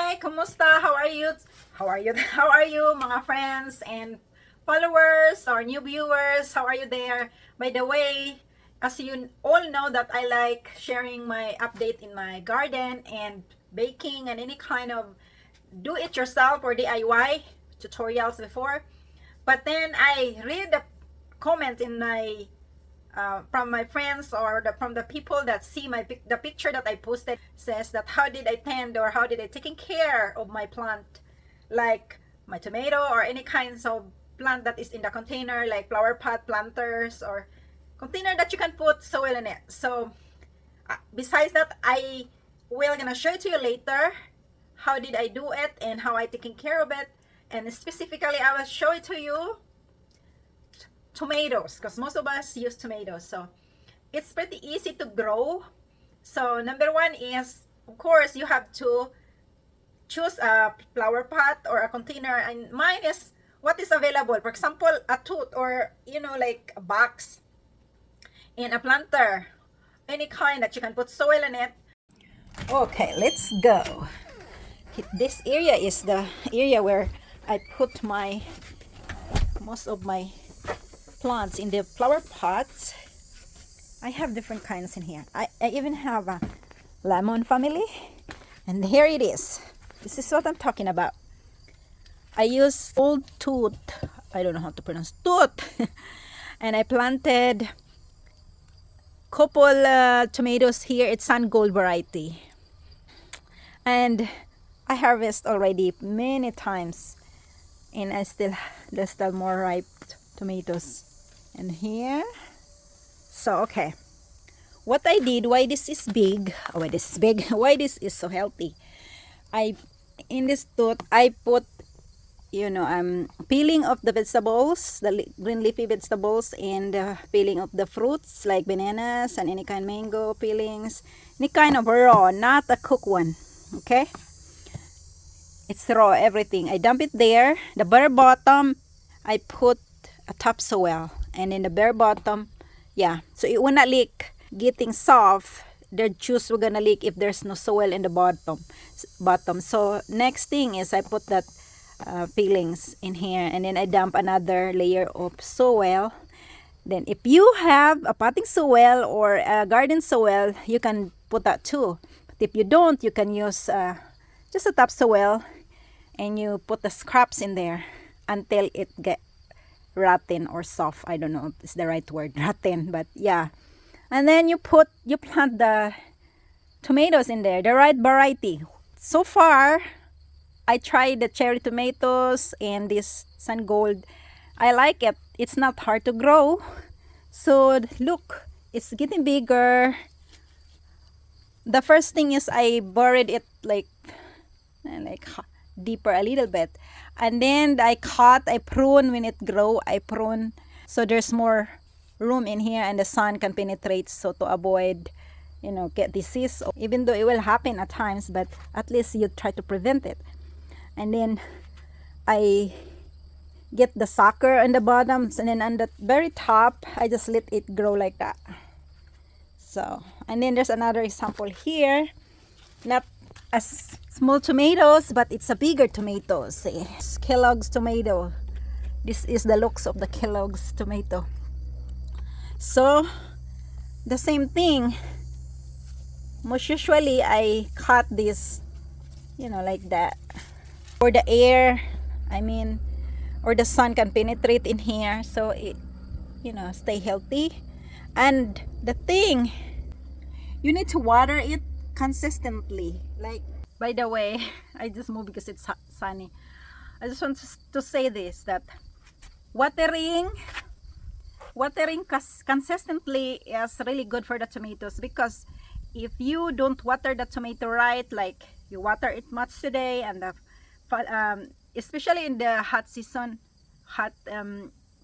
Hi, kumusta? How are you? How are you? How are you, mga friends and followers or new viewers? How are you there? By the way, as you all know that I like sharing my update in my garden and baking and any kind of do-it-yourself or DIY tutorials before. But then I read the comment in my from my friends or from the people that see the picture that I posted says that how did I tend or how did I taking care of my plant, like my tomato or any kinds of plant that is in the container, like flower pot planters or container that you can put soil in it. So besides that, I will gonna show it to you later how did I do it and how I taking care of it, and specifically I will show it to you tomatoes because most of us use tomatoes. So it's pretty easy to grow. So number one is, of course, you have to choose a flower pot or a container, and mine is what is available. For example, a tooth or like a box, and a planter, any kind that you can put soil in it. Okay, let's go. This area is the area where I put my most of my plants in the flower pots. I have different kinds in here. I even have a lemon family, and here it is. This is what I'm talking about. I use old tooth, I don't know how to pronounce tooth, and I planted couple tomatoes here. It's Sun Gold variety, and I harvest already many times, and there's still more ripe tomatoes in here. So okay, what I did, why this is big, why this is big, why this is so healthy. In this tooth I put peeling of the vegetables, the green leafy vegetables, and peeling of the fruits like bananas and any kind of mango peelings, any kind of raw, not a cooked one. Okay, it's raw, everything. I dump it there. The bare bottom I put a topsoil, and in the bare bottom, yeah, so it will not leak. Getting soft, the juice will gonna leak if there's no soil in the bottom. So next thing is I put that peelings in here, and then I dump another layer of soil. Then if you have a potting soil or a garden soil, you can put that too. But if you don't, you can use just a topsoil, and you put the scraps in there until it get rotten or soft. I don't know if it's the right word, rotten, but yeah. And then you plant the tomatoes in there, the right variety. So far I tried the cherry tomatoes and this Sun Gold. I like it. It's not hard to grow. So look, it's getting bigger. The first thing is I buried it like deeper a little bit, and then I prune when it grow. I prune so there's more room in here and the sun can penetrate, so to avoid get disease, even though it will happen at times, but at least you try to prevent it. And then I get the sucker on the bottoms, and then on the very top I just let it grow like that. So, and then there's another example here, not as small tomatoes, but it's a bigger tomatoes. See, it's Kellogg's tomato. This is the looks of the Kellogg's tomato. So the same thing, most usually I cut this like that, or the air, or the sun can penetrate in here, so it stay healthy. And the thing, you need to water it consistently. Like, by the way, I just moved because it's sunny. I just want to say this, that watering consistently is really good for the tomatoes, because if you don't water the tomato right, like you water it much today and especially in the hot season, hot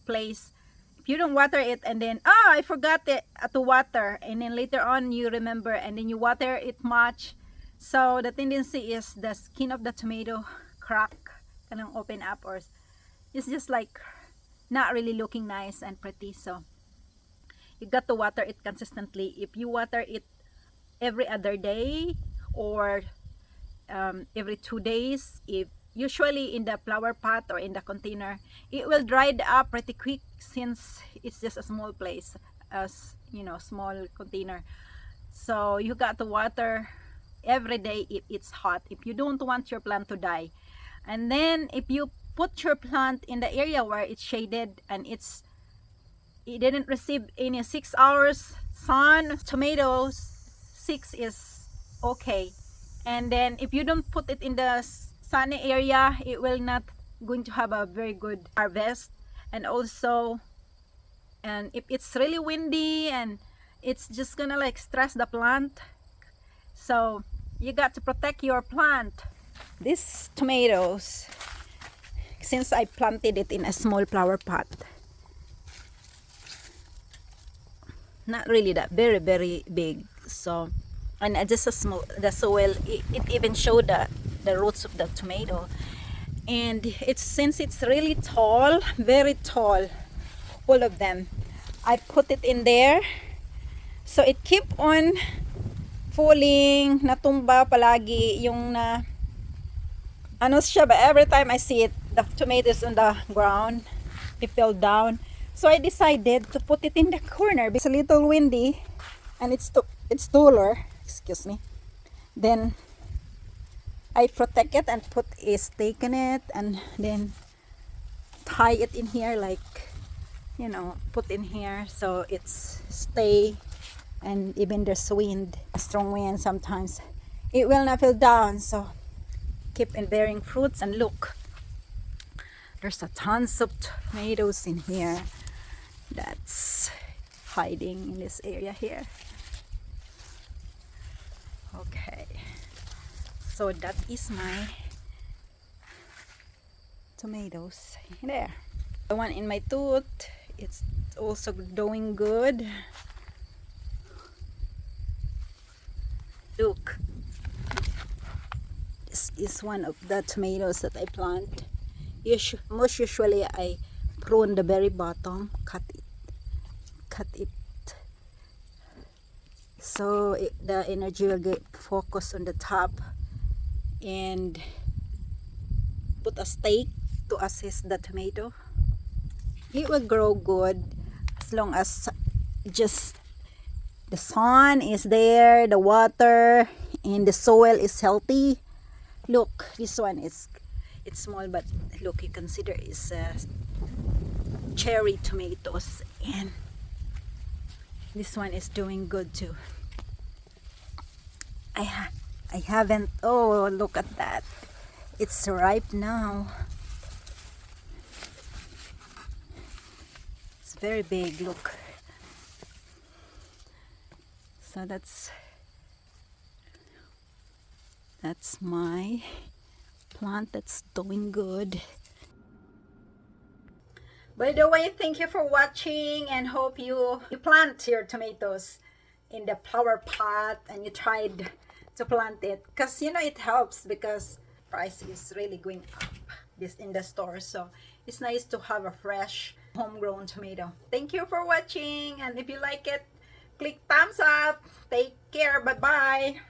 place, if you don't water it and then I forgot it to water, and then later on you remember and then you water it much, so the tendency is the skin of the tomato crack, kanang open up, or it's just like not really looking nice and pretty. So you got to water it consistently. If you water it every other day or every 2 days. If usually in the flower pot or in the container, it will dry up pretty quick since it's just a small place, as you know, small container. So you got to water every day if it's hot, if you don't want your plant to die. And then if you put your plant in the area where it's shaded and it didn't receive any 6 hours sun, tomatoes 6 is okay. And then if you don't put it in the sunny area, it will not going to have a very good harvest. And also, and if it's really windy, and it's just gonna like stress the plant, so you got to protect your plant. These tomatoes, since I planted it in a small flower pot, not really that very big, so, and just a small, the soil, it even showed the roots of the tomato. And it's, since it's really tall, very tall, all of them, I put it in there, so it keep on falling, natumba palagi yung na ano siya, but every time I see it, the tomatoes on the ground, it fell down. So I decided to put it in the corner. It's a little windy and it's taller, excuse me. Then I protect it and put a stake in it, and then tie it in here, like, you know, put in here so it's stay. And even there's wind, strong wind, sometimes it will not fall down, so keep on bearing fruits. And look, there's a tons of tomatoes in here that's hiding in this area here. Okay, so that is my tomatoes there. The one in my tooth, it's also doing good. Look, this is one of the tomatoes that I plant. Most usually I prune the very bottom, cut it, so the energy will get focused on the top, and put a stake to assist the tomato. It will grow good as long as just the sun is there, the water, and the soil is healthy. Look, this one is, it's small, but look, you consider it's cherry tomatoes, and this one is doing good too. I haven't, oh, look at that, it's ripe now. It's very big, look. So that's my plant that's doing good. By the way, thank you for watching, and hope you plant your tomatoes in the flower pot, and you tried to plant it, because you know it helps, because price is really going up this in the store, so it's nice to have a fresh homegrown tomato. Thank you for watching, and if you like it, click thumbs up. Take care. Bye bye.